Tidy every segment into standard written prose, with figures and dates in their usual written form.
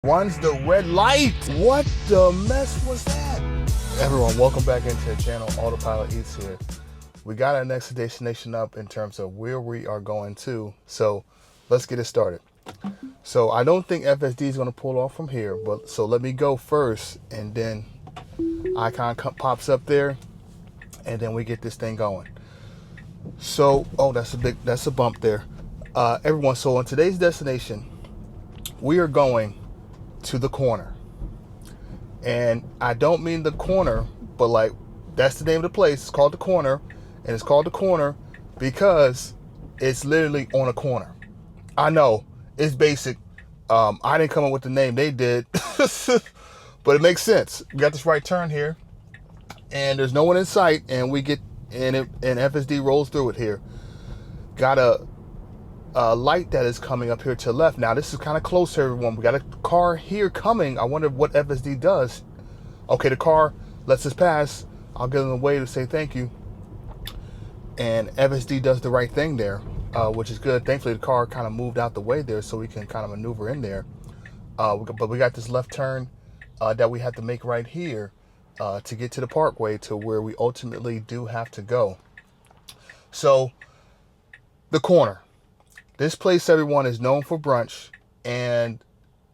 Runs the red light. What the mess was that? Everyone, welcome back into the channel. Autopilot Eats here. We got our next destination up in terms of where we are going to. So let's get it started. So I don't think FSD is going to pull off from here, but so let me go first, and then icon pops up there, and then we get this thing going. So, oh, that's a bump there. Everyone, so on today's destination, we are going to the corner. And I don't mean the corner, but like, that's the name of the place. It's called the corner, and it's called the corner because it's literally on a corner. I know, it's basic. I didn't come up with the name, they did. But it makes sense. We got this right turn here, and there's no one in sight, and we get and FSD rolls through it here. Got a light that is coming up here to the left. Now this is kind of close to everyone. We got a car here coming. I wonder what FSD does. Okay, the car lets us pass. I'll give them a way to say thank you. And FSD does the right thing there, which is good. Thankfully the car kind of moved out the way there so we can kind of maneuver in there. But we got this left turn that we have to make right here to get to the parkway to where we ultimately do have to go. So the corner. This place, everyone, is known for brunch, and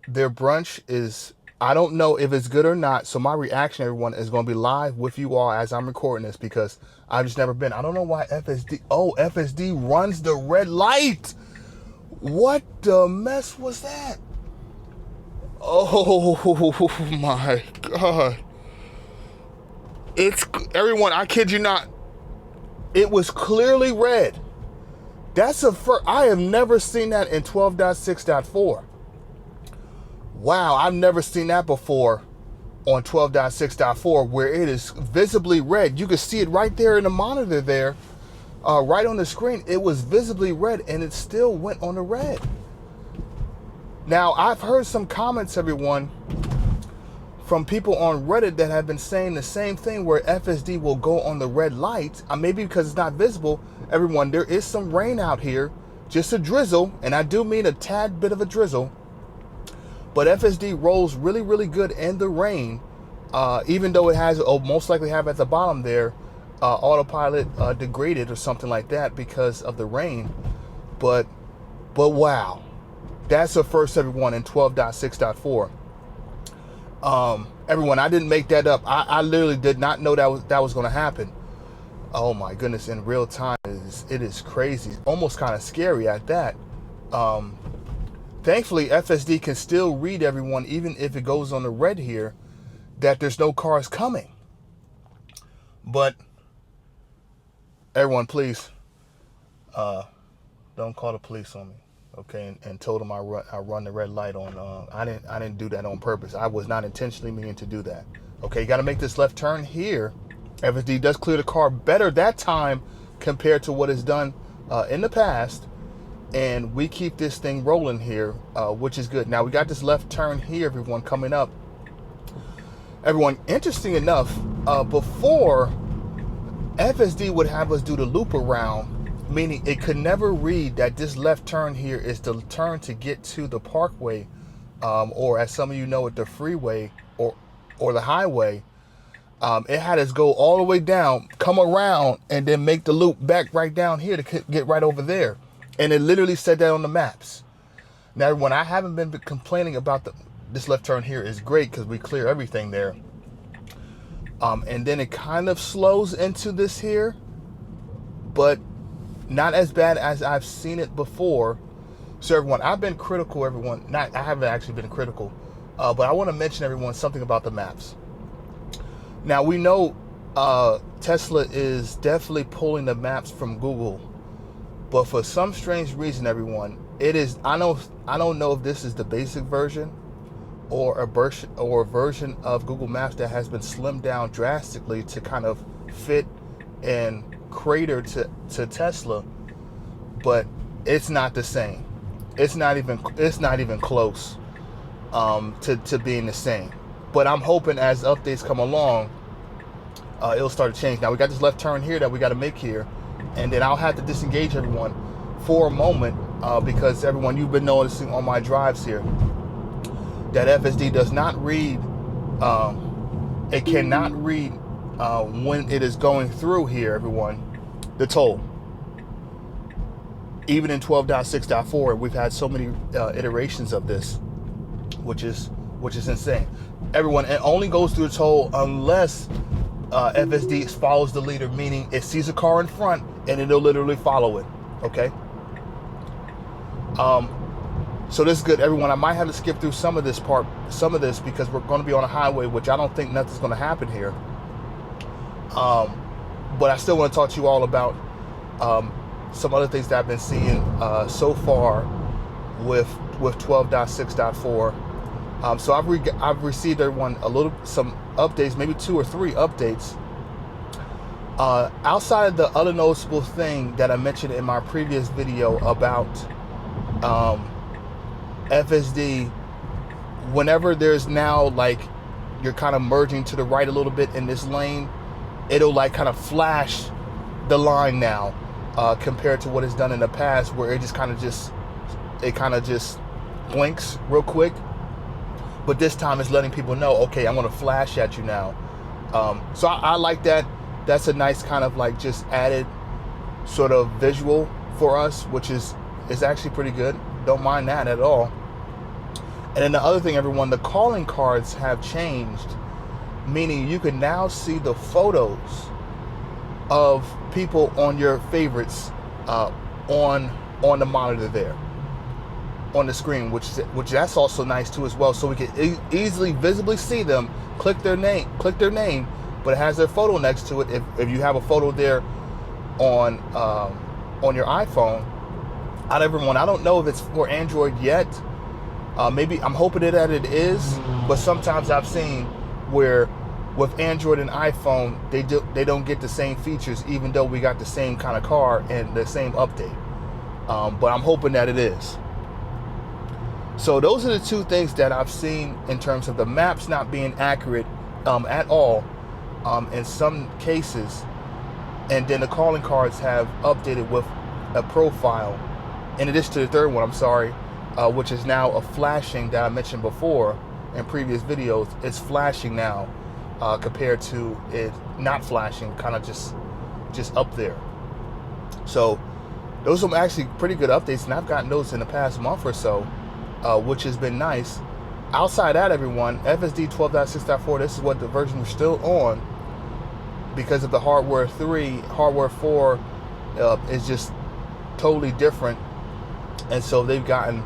their brunch is, I don't know if it's good or not, so my reaction, everyone, is going to be live with you all as I'm recording this because I've just never been. I don't know why FSD runs the red light. What the mess was that? Oh my God. Everyone, I kid you not, it was clearly red. That's a first. I have never seen that in 12.6.4. Wow, I've never seen that before on 12.6.4 where it is visibly red. You can see it right there in the monitor there, right on the screen. It was visibly red and it still went on the red. Now, I've heard some comments, everyone, from people on Reddit that have been saying the same thing where FSD will go on the red light. Maybe because it's not visible. Everyone, there is some rain out here, just a drizzle, and I do mean a tad bit of a drizzle. But FSD rolls really, really good in the rain, even though it has, most likely have at the bottom there, autopilot degraded or something like that because of the rain. But wow, that's a first, everyone, in 12.6.4. Everyone, I didn't make that up. I literally did not know that was going to happen. Oh my goodness, in real time, it is crazy. Almost kind of scary at that. Thankfully, FSD can still read, everyone, even if it goes on the red here, that there's no cars coming. But everyone, please, don't call the police on me. Okay, and told them I run the red light on. I didn't do that on purpose. I was not intentionally meaning to do that. Okay, you got to make this left turn here. FSD does clear the car better that time compared to what is done in the past, and we keep this thing rolling here, which is good. Now we got this left turn here, everyone, coming up. Everyone, interesting enough, before FSD would have us do the loop around, meaning it could never read that this left turn here is the turn to get to the parkway, or as some of you know it, the freeway or the highway. It had us go all the way down, come around, and then make the loop back right down here to get right over there. And it literally said that on the maps. Now, when I haven't been complaining about this left turn here is great because we clear everything there. And then it kind of slows into this here, but not as bad as I've seen it before. So everyone, I've been critical, everyone. I haven't actually been critical, but I want to mention, everyone, something about the maps. Now, we know Tesla is definitely pulling the maps from Google, but for some strange reason, everyone, it is, I don't know if this is the basic version or a version of Google Maps that has been slimmed down drastically to kind of fit and cater to Tesla, but it's not the same. It's not even close to being the same. But I'm hoping as updates come along, it'll start to change. Now we got this left turn here that we got to make here, and then I'll have to disengage everyone for a moment because everyone, you've been noticing on my drives here, that FSD does not read, it cannot read when it is going through here, everyone, the toll. Even in 12.6.4, we've had so many iterations of this, which is insane. Everyone, it only goes through the toll unless FSD follows the leader, meaning it sees a car in front and it'll literally follow it. Okay. So this is good, everyone. I might have to skip through some of this because we're going to be on a highway, which I don't think nothing's going to happen here. But I still want to talk to you all about some other things that I've been seeing so far with 12.6.4. So I've received everyone some updates, maybe 2 or 3 updates. Outside of the other noticeable thing that I mentioned in my previous video about FSD, whenever there's now like you're kind of merging to the right a little bit in this lane, it'll like kind of flash the line now compared to what it's done in the past, where it kind of just blinks real quick. But this time it's letting people know, okay, I'm going to flash at you now. So I like that. That's a nice kind of like just added sort of visual for us, which is actually pretty good. Don't mind that at all. And then the other thing, everyone, the calling cards have changed, meaning you can now see the photos of people on your favorites on the monitor there, on the screen, which that's also nice too as well. So we can easily visibly see them, click their name, but it has their photo next to it. If you have a photo there on your iPhone. Everyone, I don't know if it's for Android yet. Maybe I'm hoping that it is, but sometimes I've seen where with Android and iPhone they don't get the same features, even though we got the same kind of car and the same update. But I'm hoping that it is. So those are the 2 things that I've seen in terms of the maps not being accurate at all in some cases, and then the calling cards have updated with a profile. In addition to the third one, which is now a flashing that I mentioned before in previous videos. It's flashing now compared to it not flashing, kind of just up there. So those are actually pretty good updates, and I've gotten those in the past month or so, which has been nice. Outside that, everyone, FSD 12.6.4, this is what the version we're still on, because of the hardware 3. Hardware 4 is just totally different. And so they've gotten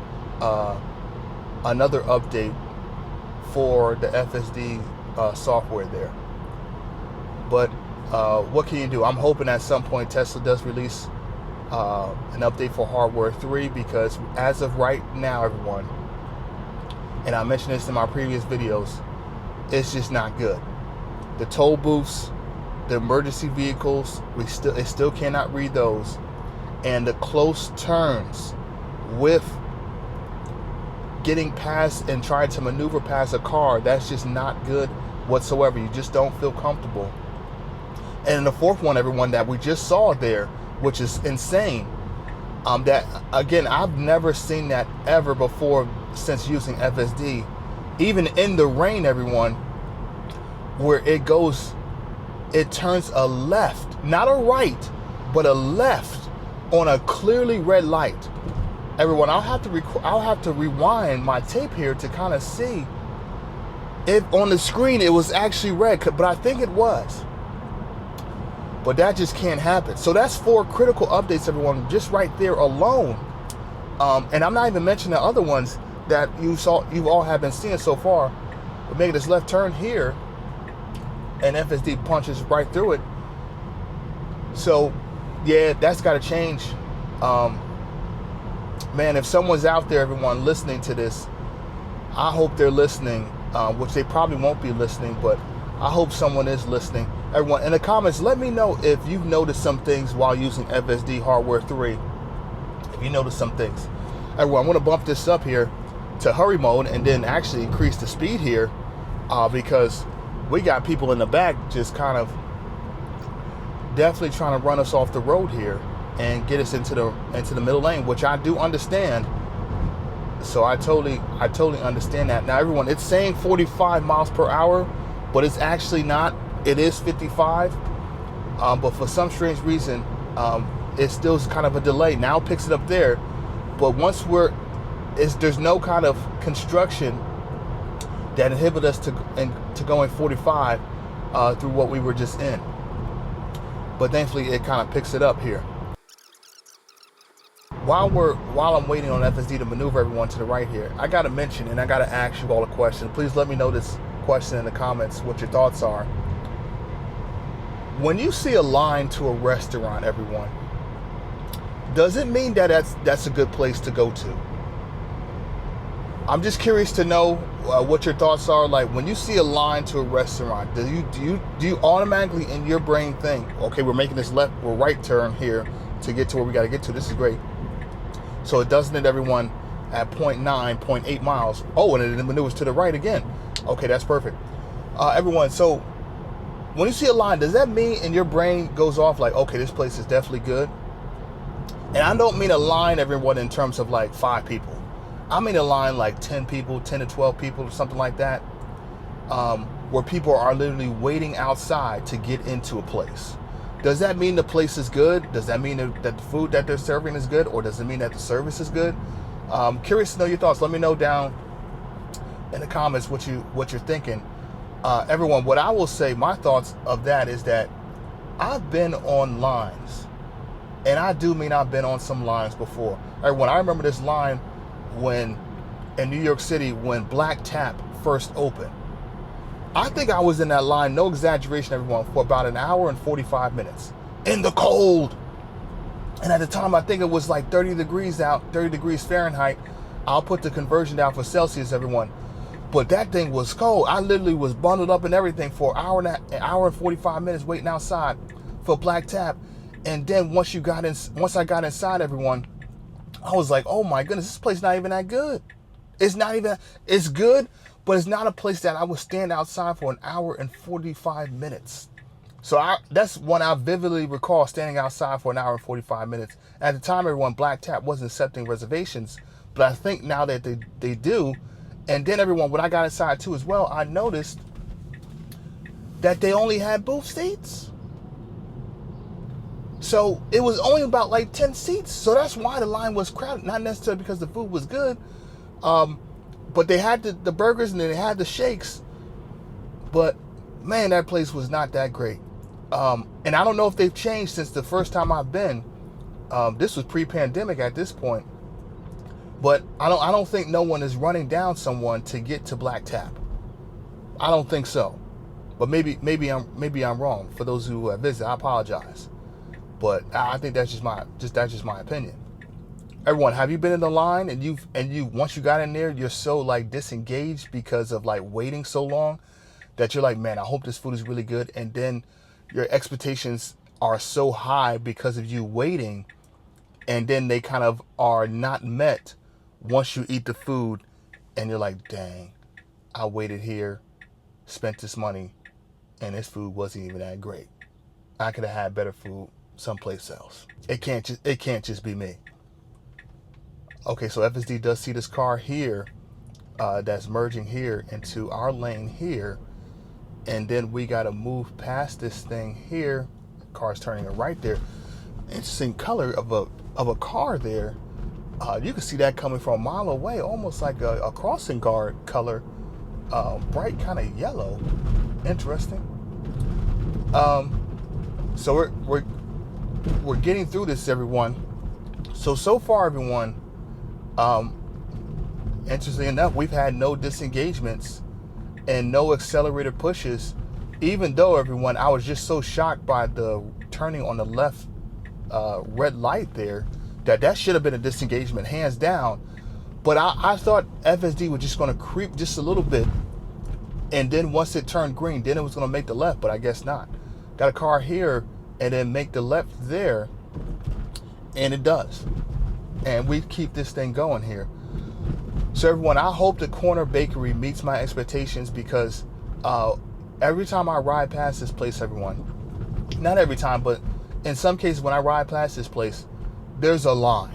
another update for the FSD software there. But what can you do? I'm hoping at some point Tesla does release an update for hardware 3, because as of right now, everyone, and I mentioned this in my previous videos, it's just not good. The toll booths, the emergency vehicles, it still cannot read those. And the close turns with getting past and trying to maneuver past a car, that's just not good whatsoever. You just don't feel comfortable. And the fourth one, everyone, that we just saw there, which is insane, that again, I've never seen that ever before since using FSD, even in the rain, everyone, where it turns a left, not a right, but a left on a clearly red light. Everyone, I'll have to rewind my tape here to kind of see if on the screen it was actually red, but I think it was. But that just can't happen. So that's 4 critical updates, everyone, just right there alone. And I'm not even mentioning the other ones that you all have been seeing so far. But making this left turn here, and FSD punches right through it. So yeah, that's got to change. Man, if someone's out there, everyone, listening to this, I hope they're listening, which they probably won't be listening, but I hope someone is listening. Everyone, in the comments, let me know if you've noticed some things while using FSD hardware 3. If you noticed some things. Everyone, I want to bump this up here to hurry mode and then actually increase the speed here, because we got people in the back just kind of definitely trying to run us off the road here and get us into the middle lane, which I do understand. So I totally understand that. Now everyone, it's saying 45 miles per hour, but it's actually not. It is 55. But for some strange reason, it still is kind of a delay. Now it picks it up there, but once there's no kind of construction that inhibit us to going 45 through what we were just in. But thankfully, it kind of picks it up here. While I'm waiting on FSD to maneuver everyone to the right here, I gotta mention and I gotta ask you all a question. Please let me know this question in the comments, what your thoughts are. When you see a line to a restaurant, everyone, does it mean that that's a good place to go to? I'm just curious to know what your thoughts are. Like, when you see a line to a restaurant, do you automatically in your brain think, okay, we're making this left or right turn here to get to where we got to get to? This is great. So it doesn't hit everyone at 0.9, 0.8 miles. Oh, and it maneuvers to the right again. Okay, that's perfect. Everyone, so when you see a line, does that mean in your brain goes off like, okay, this place is definitely good? And I don't mean a line, everyone, in terms of like 5 people. I mean a line like 10 people, 10 to 12 people or something like that, where people are literally waiting outside to get into a place. Does that mean the place is good? Does that mean that the food that they're serving is good? Or does it mean that the service is good? Curious to know your thoughts. Let me know down in the comments what you're thinking. Everyone, what I will say, my thoughts of that is that I've been on lines. And I do mean I've been on some lines before. Everyone, I remember this line when in New York City when Black Tap first opened. I think I was in that line, no exaggeration, everyone, for about an hour and 45 minutes in the cold. And at the time, I think it was like 30 degrees out, 30 degrees Fahrenheit. I'll put the conversion down for Celsius, everyone. But that thing was cold. I literally was bundled up and everything for an hour and 45 minutes waiting outside for Black Tap. And then once I got inside, everyone, I was like, oh my goodness, this place not even that good. It's good, but it's not a place that I would stand outside for an hour and 45 minutes. So that's one I vividly recall, standing outside for an hour and 45 minutes. At the time, everyone, Black Tap wasn't accepting reservations, but I think now that they do. And then everyone, when I got inside too as well, I noticed that they only had booth seats. So it was only about like 10 seats. So that's why the line was crowded. Not necessarily because the food was good. But they had the burgers and then they had the shakes. But man, that place was not that great. And I don't know if they've changed since the first time I've been. This was pre-pandemic at this point. But I don't think no one is running down someone to get to Black Tap. I don't think so. But maybe I'm wrong. For those who have visited, I apologize. But I think that's just my opinion. Everyone, have you been in the line and you once you got in there, you're so like disengaged because of like waiting so long that you're like, man, I hope this food is really good, and then your expectations are so high because of you waiting, and then they kind of are not met once you eat the food, and you're like, dang, I waited here, spent this money, and this food wasn't even that great. I could have had better food someplace else. It can't just be me. Okay, so FSD does see this car here that's merging here into our lane here, and then we got to move past this thing here. Car's turning right there. Interesting color of a car there. You can see that coming from a mile away, almost like a crossing guard color, bright kind of yellow. Interesting. So we're getting through this, everyone. So far, everyone, interestingly enough, we've had no disengagements and no accelerator pushes, even though, everyone, I was just so shocked by the turning on the left red light there that should have been a disengagement, hands down. But I thought FSD was just going to creep just a little bit, and then once it turned green, then it was going to make the left, but I guess not. Got a car here and then make the left there, and it does. And we keep this thing going here. So everyone, I hope the corner bakery meets my expectations, because every time I ride past this place, everyone, not every time, but in some cases when I ride past this place, there's a line.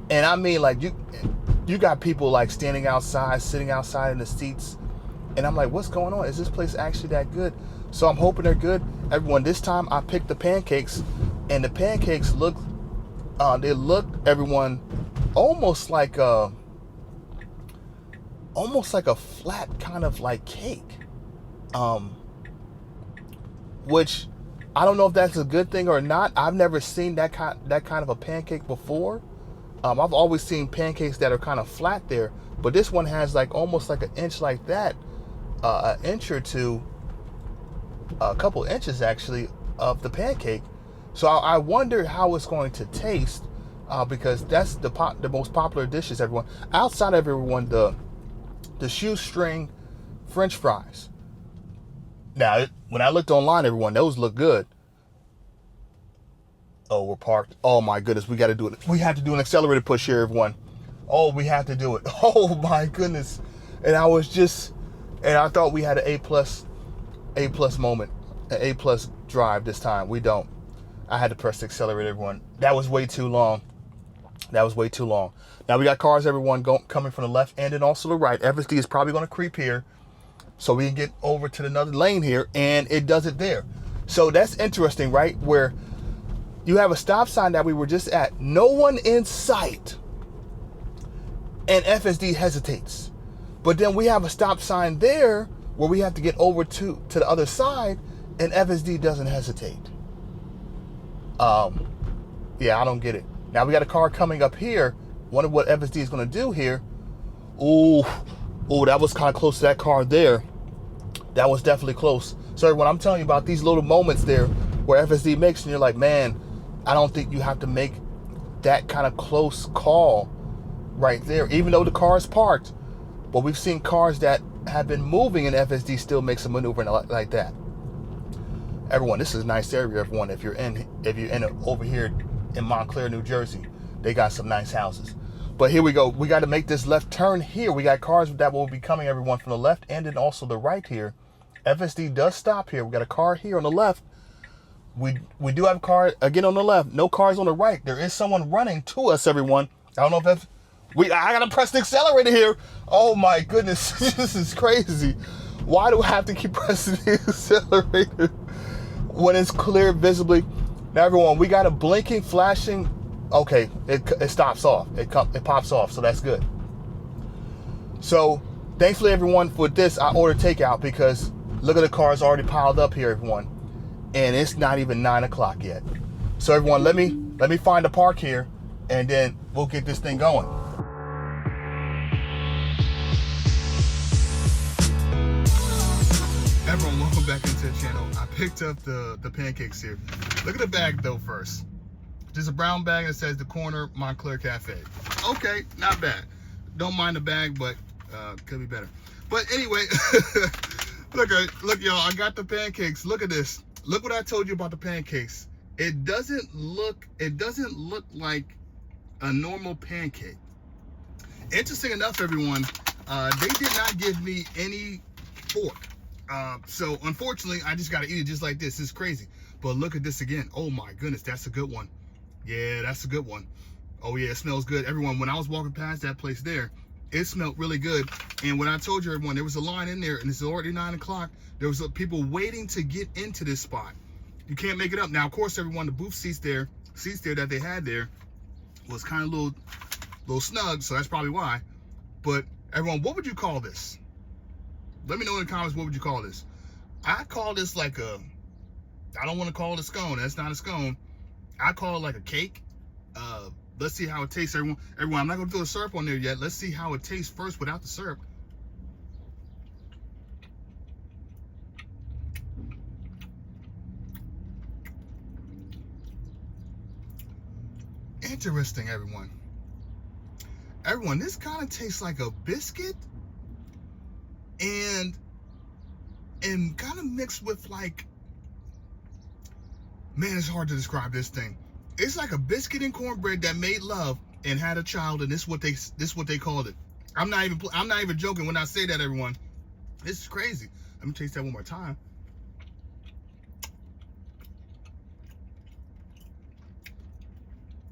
And I mean, like, you got people like standing outside, sitting outside in the seats, and I'm like, what's going on? Is this place actually that good? So I'm hoping they're good. Everyone, this time I picked the pancakes, and the pancakes look, everyone, almost like a flat kind of like cake, which I don't know if that's a good thing or not. I've never seen that kind of a pancake before. I've always seen pancakes that are kind of flat there, but this one has like almost like an inch like that, an inch or two, a couple inches actually of the pancake. So I wonder how it's going to taste, because that's the most popular dishes, everyone. Outside of everyone, the shoestring French fries. Now, when I looked online, everyone, those look good. Oh, we're parked. Oh my goodness, we got to do it. We have to do an accelerator push here, everyone. Oh, we have to do it. Oh my goodness. And I thought we had an A plus moment, an A plus drive this time. We don't. I had to press the accelerator, everyone. That was way too long. Now we got cars, everyone, coming from the left and also the right. FSD is probably going to creep here, so we can get over to another lane here, and it does it there. So that's interesting, right? Where you have a stop sign that we were just at, no one in sight, and FSD hesitates. But then we have a stop sign there where we have to get over to the other side, and FSD doesn't hesitate. Yeah, I don't get it. Now we got a car coming up here. Wonder what FSD is going to do here. Oh, that was kind of close to that car there. That was definitely close. So when I'm telling you about these little moments there where FSD makes, and you're like, man, I don't think you have to make that kind of close call right there, even though the car is parked. But we've seen cars that have been moving and FSD still makes a maneuver like that. Everyone, this is a nice area, everyone. If you're in over here in Montclair, New Jersey, they got some nice houses. But here we go. We got to make this left turn here. We got cars that will be coming, everyone, from the left and then also the right here. FSD does stop here. We got a car here on the left. We do have a car again on the left. No cars on the right. There is someone running to us, everyone. I don't know if that's... I gotta press the accelerator here. Oh my goodness, this is crazy. Why do I have to keep pressing the accelerator when it's clear visibly? Now, everyone, we got a blinking, flashing. Okay, it stops off. It pops off, so that's good. So, thankfully, everyone, for this, I ordered takeout because look at the cars already piled up here, everyone, and it's not even 9 o'clock yet. So, everyone, let me find a park here, and then we'll get this thing going. Everyone, welcome back into the channel. I picked up the pancakes here. Look at the bag though first. Just a brown bag that says the Corner Montclair Cafe. Okay, not bad. Don't mind the bag, but could be better. But anyway, look y'all, I got the pancakes. Look at this. Look what I told you about the pancakes. It doesn't look like a normal pancake. Interesting enough, everyone, they did not give me any fork. So unfortunately, I just gotta eat it just like this. It's crazy. But look at this again. Oh my goodness, that's a good one. Yeah, that's a good one. Oh yeah, it smells good. Everyone, when I was walking past that place there, it smelled really good. And when I told you, everyone, there was a line in there, and it's already 9 o'clock. There was people waiting to get into this spot. You can't make it up. Now, of course, everyone, the booth seats there that they had there was kind of little snug, so that's probably why. But everyone, what would you call this? Let me know in the comments, what would you call this? I call this like I don't want to call it a scone. That's not a scone. I call it like a cake. Let's see how it tastes, everyone. Everyone, I'm not going to throw the syrup on there yet. Let's see how it tastes first without the syrup. Interesting, everyone. Everyone, this kind of tastes like a biscuit. And kind of mixed with like, man, it's hard to describe this thing. It's like a biscuit and cornbread that made love and had a child, and this is what they called it. I'm not even joking when I say that, everyone. This is crazy. Let me taste that one more time.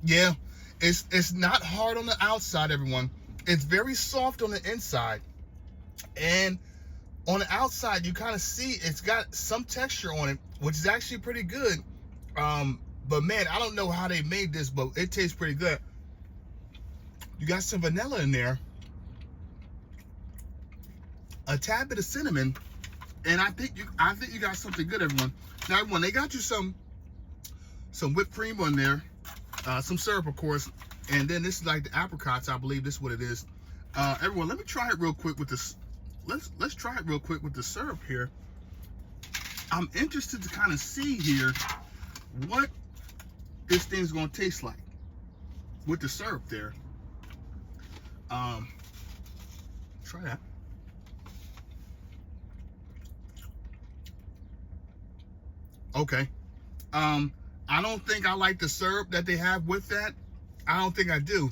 Yeah, It's not hard on the outside, everyone. It's very soft on the inside, and on the outside you kind of see it's got some texture on it, which is actually pretty good. But man, I don't know how they made this, but it tastes pretty good. You got some vanilla in there, a tad bit of cinnamon, and I think you got something good, everyone. Now, everyone, they got you some whipped cream on there, some syrup, of course, and then this is like the apricots. I believe this is what it is. Everyone, let me try it real quick with this. Let's try it real quick with the syrup here. I'm interested to kind of see here what this thing's gonna taste like with the syrup there. Try that. Okay. I don't think I like the syrup that they have with that. I don't think I do.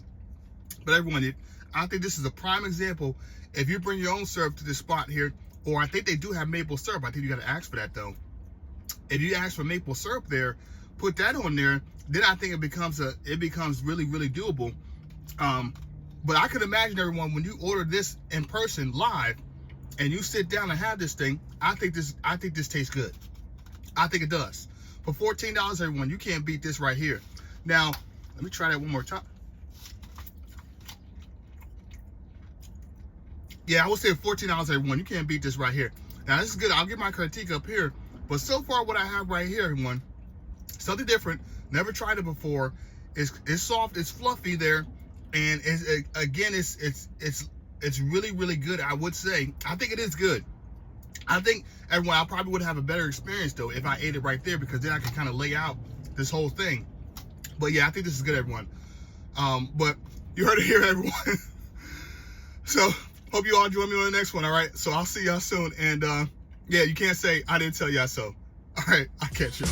But everyone, I think this is a prime example. If you bring your own syrup to this spot here, or I think they do have maple syrup. I think you got to ask for that though. If you ask for maple syrup there, put that on there, then I think it becomes really, really doable. But I could imagine, everyone, when you order this in person live and you sit down and have this thing, I think this tastes good. I think it does. For $14, everyone, you can't beat this right here. Now, let me try that one more time. Yeah, I would say $14, everyone. You can't beat this right here. Now, this is good. I'll get my critique up here. But so far, what I have right here, everyone, something different. Never tried it before. It's soft. It's fluffy there, and it's really, really good. I would say. I think it is good. I think, everyone, I probably would have a better experience though if I ate it right there, because then I could kind of lay out this whole thing. But yeah, I think this is good, everyone. But you heard it here, everyone. So hope you all join me on the next one. All right. So I'll see y'all soon. And yeah, you can't say I didn't tell y'all so. All right. I'll catch you.